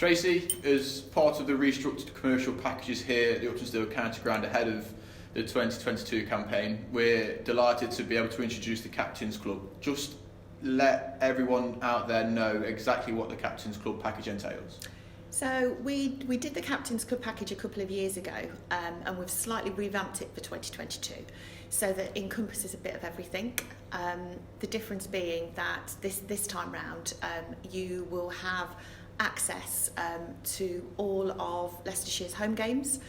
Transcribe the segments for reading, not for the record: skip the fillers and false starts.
Tracey, as part of the restructured commercial packages here at the Uptonsdale County Ground ahead of the 2022 campaign, we're delighted to be able to introduce the Captains Club. Just let everyone out there know exactly what the Captains Club package entails. So we did the Captains Club package a couple of years ago, and we've slightly revamped it for 2022 so that it encompasses a bit of everything. The difference being that this time round you will have access to all of Leicestershire's home games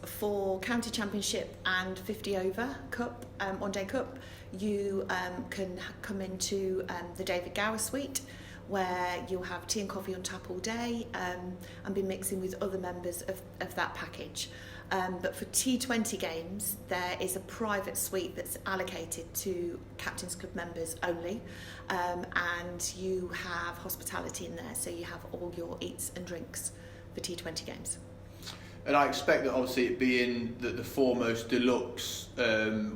for County Championship and 50 over Cup, One Day Cup. You can come into the David Gower Suite, where you'll have tea and coffee on tap all day and be mixing with other members of that package. But for T20 games, there is a private suite that's allocated to Captains Club members only, and you have hospitality in there, so you have all your eats and drinks for T20 games. And I expect that obviously it being the foremost deluxe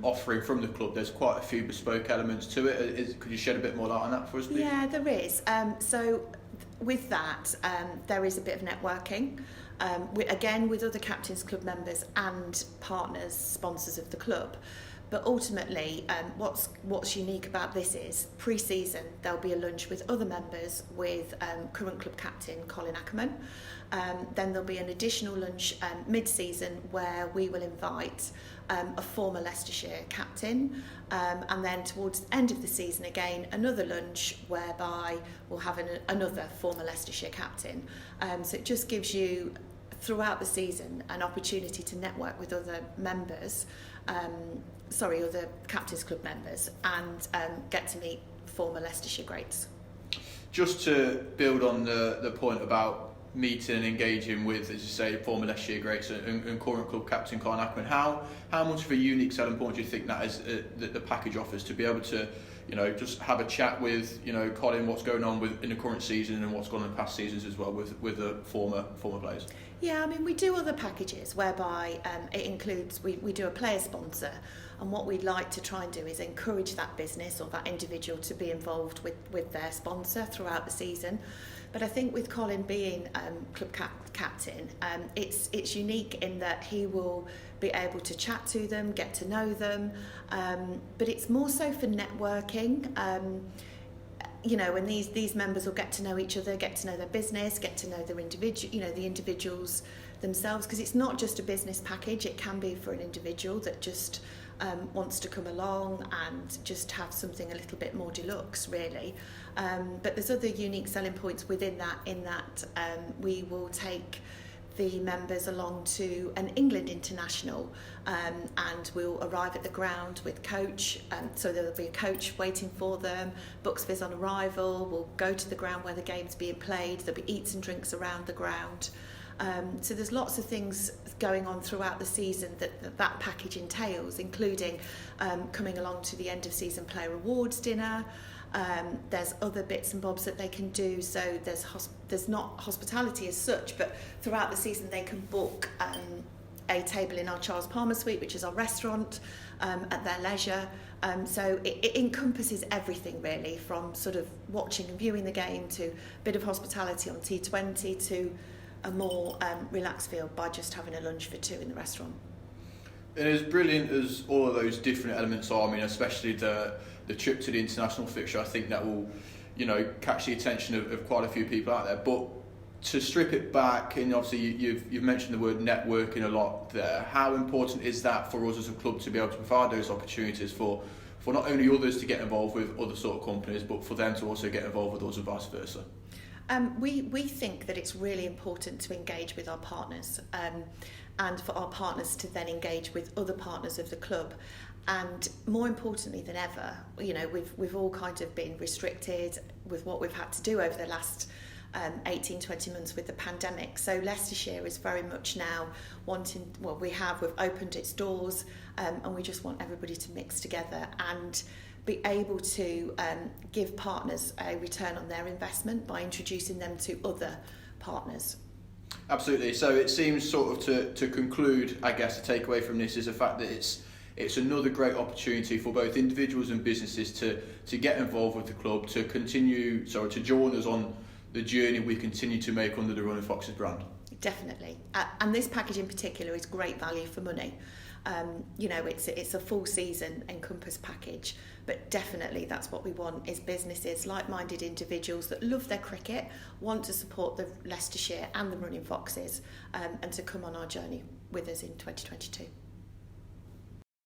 offering from the club, there's quite a few bespoke elements to it. Could you shed a bit more light on that for us, please? Yeah, there is. So with that, there is a bit of networking. Again, with other Captains Club members and partners, sponsors of the club. But ultimately, what's unique about this is pre-season there'll be a lunch with other members with current club captain Colin Ackerman. Then there'll be an additional lunch mid-season where we will invite a former Leicestershire captain, and then towards the end of the season again another lunch whereby we'll have another former Leicestershire captain. So it just gives you throughout the season an opportunity to network with other members, other Captains Club members, and get to meet former Leicestershire greats. Just to build on the point about meeting and engaging with, as you say, former Leicestershire greats and current club captain Colin Ackerman, how much of a unique selling point do you think that is that the package offers, to be able to, just have a chat with, Colin, what's going on in the current season and what's gone on in past seasons as well with the former players? Yeah, I mean, we do other packages whereby it includes, we do a player sponsor, and what we'd like to try and do is encourage that business or that individual to be involved with their sponsor throughout the season. But I think with Colin being club captain, it's unique in that he will be able to chat to them, get to know them, but it's more so for networking. And these members will get to know each other, get to know their business, get to know their the individuals themselves, because it's not just a business package. It can be for an individual that just wants to come along and just have something a little bit more deluxe, really. But there's other unique selling points within that, in that we will take the members along to an England international, and we'll arrive at the ground with coach, so there'll be a coach waiting for them, books viz on arrival. We'll go to the ground where the game's being played. There'll be eats and drinks around the ground. So there's lots of things going on throughout the season that package entails, including coming along to the end of season player awards dinner. There's other bits and bobs that they can do. So there's not hospitality as such, but throughout the season they can book a table in our Charles Palmer Suite, which is our restaurant, at their leisure. So it encompasses everything, really, from sort of watching and viewing the game to a bit of hospitality on T20 to a more relaxed feel by just having a lunch for two in the restaurant. And as brilliant as all of those different elements are, I mean, especially the trip to the international fixture, I think that will, catch the attention of quite a few people out there. But to strip it back, and obviously you've mentioned the word networking a lot there, how important is that for us as a club to be able to provide those opportunities for not only others to get involved with other sort of companies, but for them to also get involved with us and vice versa? We think that it's really important to engage with our partners, and for our partners to then engage with other partners of the club. And more importantly than ever, we've all kind of been restricted with what we've had to do over the last 18-20 months with the pandemic. So Leicestershire is very much now we've opened its doors, and we just want everybody to mix together and be able to give partners a return on their investment by introducing them to other partners. Absolutely. So it seems sort of to conclude, I guess, the takeaway from this is the fact that it's another great opportunity for both individuals and businesses to get involved with the club, to join us on the journey we continue to make under the Running Foxes brand. Definitely. And this package in particular is great value for money. You know, it's a full season Encompass package, but definitely that's what we want, is businesses, like-minded individuals that love their cricket, want to support the Leicestershire and the Running Foxes, and to come on our journey with us in 2022.